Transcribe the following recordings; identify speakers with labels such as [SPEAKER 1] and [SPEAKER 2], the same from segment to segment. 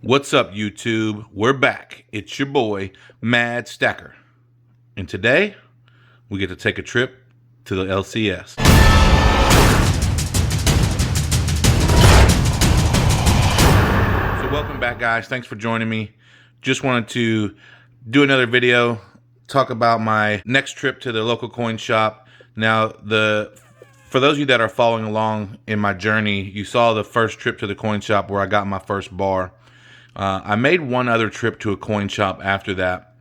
[SPEAKER 1] What's up, YouTube? We're back. It's your boy, Mad Stacker. And today, we get to take a trip to the LCS. So welcome back, guys. Thanks for joining me. Just wanted to do another video, talk about my next trip to the local coin shop. Now, for those of you that are following along in my journey, you saw the first trip to the coin shop where I got my first bar. I made one other trip to a coin shop after that,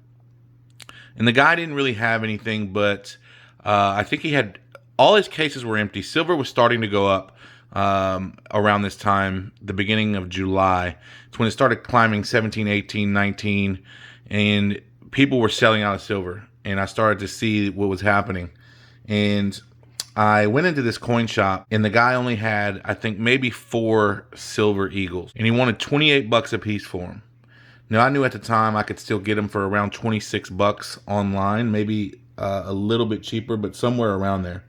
[SPEAKER 1] and the guy didn't really have anything, but I think he had, all his cases were empty. Silver was starting to go up around this time, the beginning of July. It's when it started climbing 17, 18, 19, and people were selling out of silver, and I started to see what was happening. And I went into this coin shop, and the guy only had, I think, maybe 4 silver eagles, and he wanted 28 bucks a piece for them. Now, I knew at the time I could still get them for around 26 bucks online, maybe a little bit cheaper, but somewhere around there.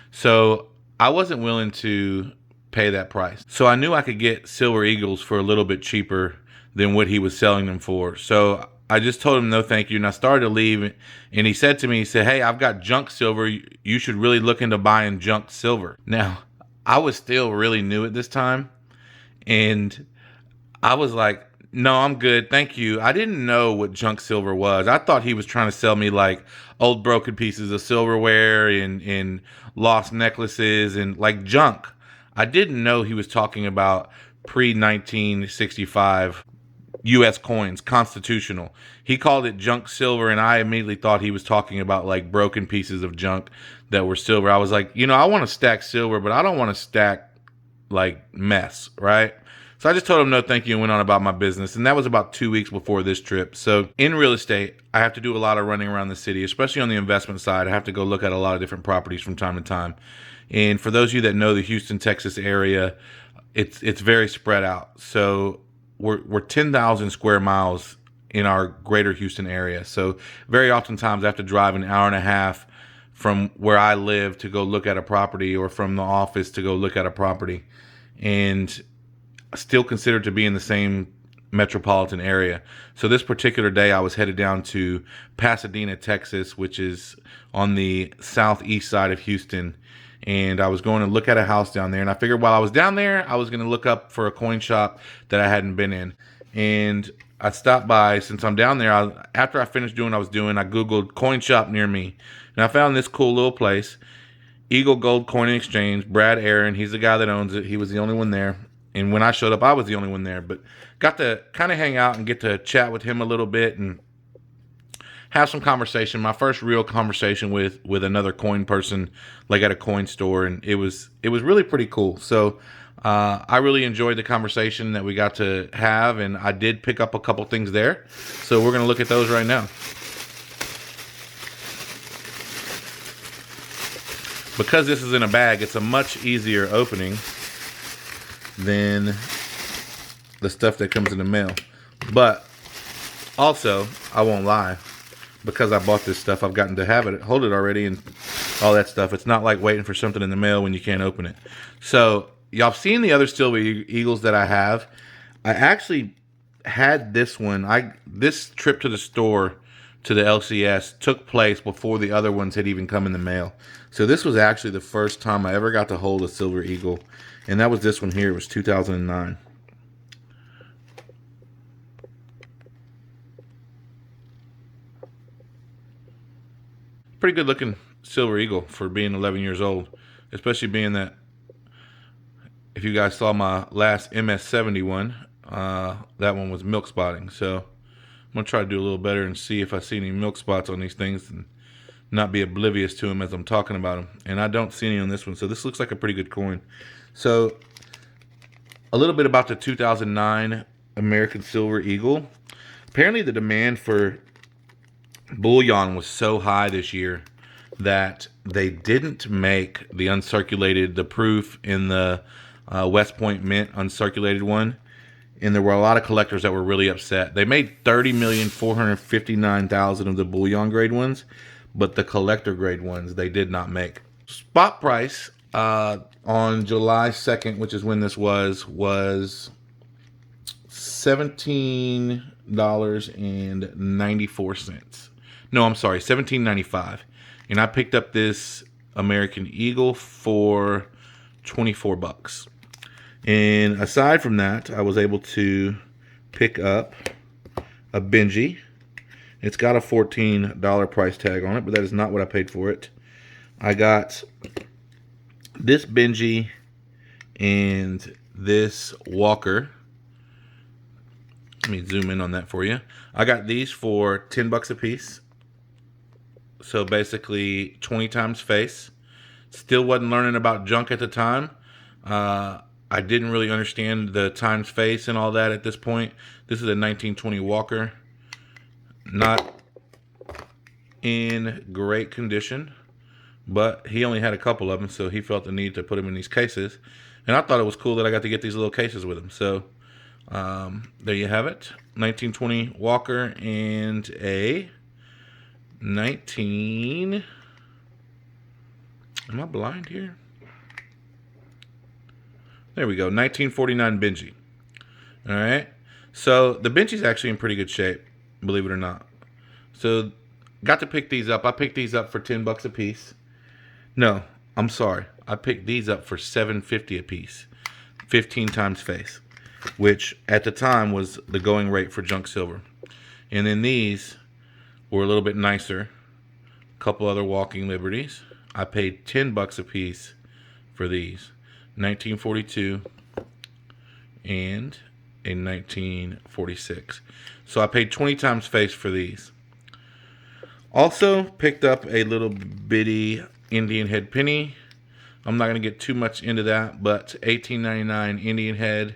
[SPEAKER 1] So I wasn't willing to pay that price. So I knew I could get silver eagles for a little bit cheaper than what he was selling them for. So I just told him no thank you, and I started to leave, and he said to me, he said, "Hey, I've got junk silver. You should really look into buying junk silver." Now, I was still really new at this time, and I was like, "No, I'm good, thank you." I didn't know what junk silver was. I thought he was trying to sell me like old broken pieces of silverware and lost necklaces and like junk. I didn't know he was talking about pre-1965 U.S. coins, constitutional. He called it junk silver, and I immediately thought he was talking about like broken pieces of junk that were silver. I was like, I want to stack silver, but I don't want to stack like mess, right? So I just told him no thank you and went on about my business. And that was about 2 weeks before this trip. So in real estate, I have to do a lot of running around the city, especially on the investment side. I have to go look at a lot of different properties from time to time. And for those of you that know the Houston, Texas area, it's very spread out. So we're 10,000 square miles in our greater Houston area. So very oftentimes I have to drive an hour and a half from where I live to go look at a property, or from the office to go look at a property, and still considered to be in the same metropolitan area. So this particular day I was headed down to Pasadena, Texas, which is on the southeast side of Houston. And I was going to look at a house down there. And I figured while I was down there, I was going to look up for a coin shop that I hadn't been in. And I stopped by, since I'm down there, after I finished doing what I was doing, I Googled coin shop near me. And I found this cool little place, Eagle Gold Coin and Exchange. Brad Aaron, he's the guy that owns it. He was the only one there. And when I showed up, I was the only one there. But got to kind of hang out and get to chat with him a little bit and have some conversation. My first real conversation with another coin person, like at a coin store, and it was really pretty cool. So I really enjoyed the conversation that we got to have, and I did pick up a couple things there. So we're gonna look at those right now. Because this is in a bag, it's a much easier opening than the stuff that comes in the mail. But also, I won't lie, because I bought this stuff, I've gotten to hold it already and all that stuff. It's not like waiting for something in the mail when you can't open it. So y'all have seen the other silver eagles that I have. I actually had this one. This trip to the store to the LCS took place before the other ones had even come in the mail. So this was actually the first time I ever got to hold a silver eagle, and that was this one here. It was 2009. Pretty good looking silver eagle for being 11 years old, especially being that, if you guys saw my last MS71, that one was milk spotting. So I'm gonna try to do a little better and see if I see any milk spots on these things and not be oblivious to them as I'm talking about them. And I don't see any on this one, so this looks like a pretty good coin. So a little bit about the 2009 American Silver Eagle. Apparently the demand for bullion was so high this year that they didn't make the proof in the West Point Mint uncirculated one. And there were a lot of collectors that were really upset. They made 30,459,000 of the bullion grade ones, but the collector grade ones they did not make. Spot price on July 2nd, which is when this was $17.94. No, I'm sorry, $17.95. And I picked up this American Eagle for 24 bucks. And aside from that, I was able to pick up a Benjie. It's got a $14 price tag on it, but that is not what I paid for it. I got this Benjie and this Walker. Let me zoom in on that for you. I got these for 10 bucks a piece. So basically 20 times face. Still wasn't learning about junk at the time. I didn't really understand the times face and all that at this point. This is a 1920 Walker. Not in great condition, but he only had a couple of them, so he felt the need to put them in these cases. And I thought it was cool that I got to get these little cases with them. So there you have it. 1920 Walker and a 19... Am I blind here? There we go. 1949 Benjie. All right. So the Benjie's actually in pretty good shape, believe it or not. So got to pick these up. I picked these up for 10 bucks a piece. No, I'm sorry. I picked these up for $7.50 a piece. 15 times face, which at the time was the going rate for junk silver. And then these were a little bit nicer. A couple other Walking Liberties. I paid 10 bucks a piece for these. 1942 and a 1946. So I paid 20 times face for these. Also picked up a little bitty Indian head penny. I'm not going to get too much into that, but 1899 Indian head.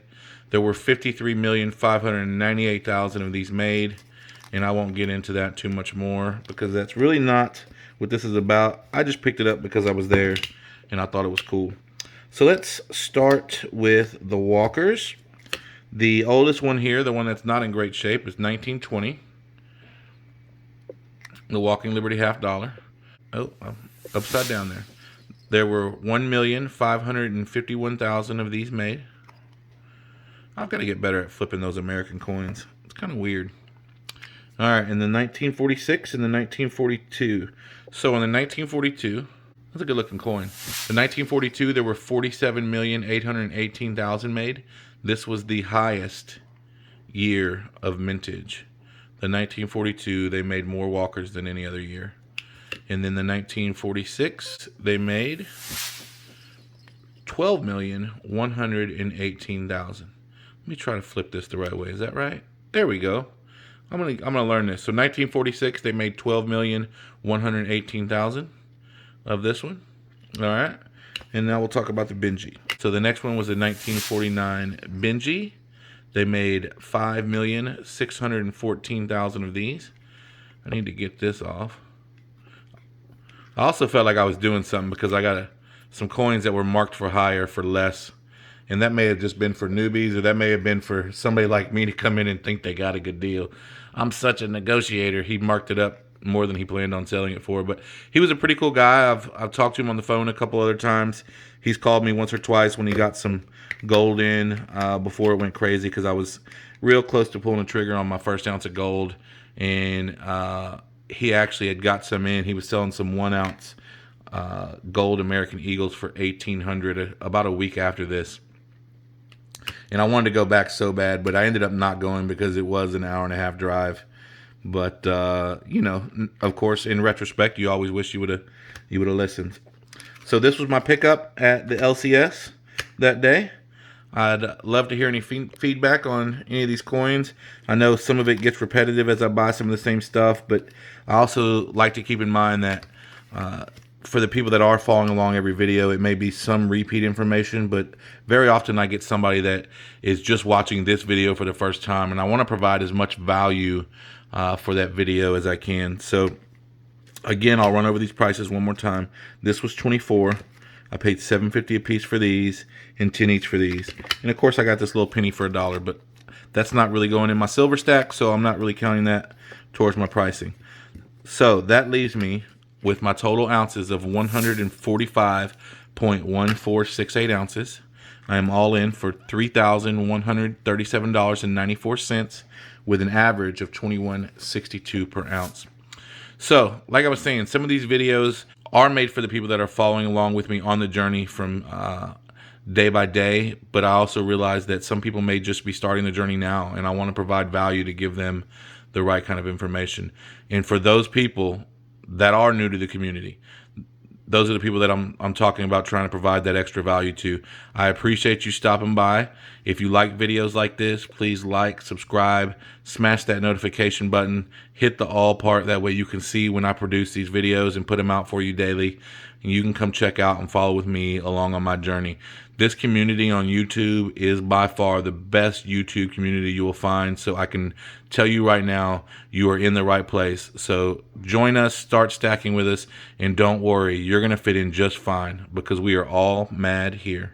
[SPEAKER 1] There were 53,598,000 of these made, and I won't get into that too much more because that's really not what this is about. I just picked it up because I was there and I thought it was cool. So let's start with the Walkers. The oldest one here, the one that's not in great shape, is 1920. The Walking Liberty half dollar. Oh, I'm upside down there. There were 1,551,000 of these made. I've got to get better at flipping those American coins. It's kind of weird. All right, and the 1946 and the 1942. So in the 1942, that's a good looking coin. The 1942, there were 47,818,000 made. This was the highest year of mintage. The 1942, they made more Walkers than any other year. And then the 1946, they made 12,118,000. Let me try to flip this the right way. Is that right? There we go. I'm gonna learn this. So 1946, they made 12,118,000 of this one. All right. And now we'll talk about the Benjie. So the next one was the 1949 Benjie. They made 5,614,000 of these. I need to get this off. I also felt like I was doing something because I got some coins that were marked for higher for less. And that may have just been for newbies, or that may have been for somebody like me to come in and think they got a good deal. I'm such a negotiator. He marked it up more than he planned on selling it for. But he was a pretty cool guy. I've talked to him on the phone a couple other times. He's called me once or twice when he got some gold in before it went crazy, because I was real close to pulling the trigger on my first ounce of gold. And he actually had got some in. He was selling some 1 ounce gold American Eagles for $1,800 about a week after this. And I wanted to go back so bad, but I ended up not going because it was an hour and a half drive. But you know, of course, in retrospect, you always wish you would have listened. So this was my pickup at the LCS that day. I'd love to hear any feedback on any of these coins. I know some of it gets repetitive as I buy some of the same stuff, but I also like to keep in mind that for the people that are following along every video, it may be some repeat information, but very often I get somebody that is just watching this video for the first time, and I want to provide as much value for that video as I can. So again, I'll run over these prices one more time. This was 24. I paid $7.50 a piece for these and 10 each for these. And of course I got this little penny for $1, but that's not really going in my silver stack, so I'm not really counting that towards my pricing. So that leaves me with my total ounces of 145.1468 ounces. I am all in for $3,137.94 with an average of $21.62 per ounce. So, like I was saying, some of these videos are made for the people that are following along with me on the journey from day by day, but I also realize that some people may just be starting the journey now, and I want to provide value to give them the right kind of information. And for those people that are new to the community, those are the people that I'm talking about trying to provide that extra value to. I appreciate you stopping by. If you like videos like this, please like, subscribe, smash that notification button, hit the all part. That way you can see when I produce these videos and put them out for you daily. And you can come check out and follow with me along on my journey. This community on YouTube is by far the best YouTube community you will find. So I can tell you right now, you are in the right place. So join us, start stacking with us, and don't worry, you're going to fit in just fine because we are all mad here.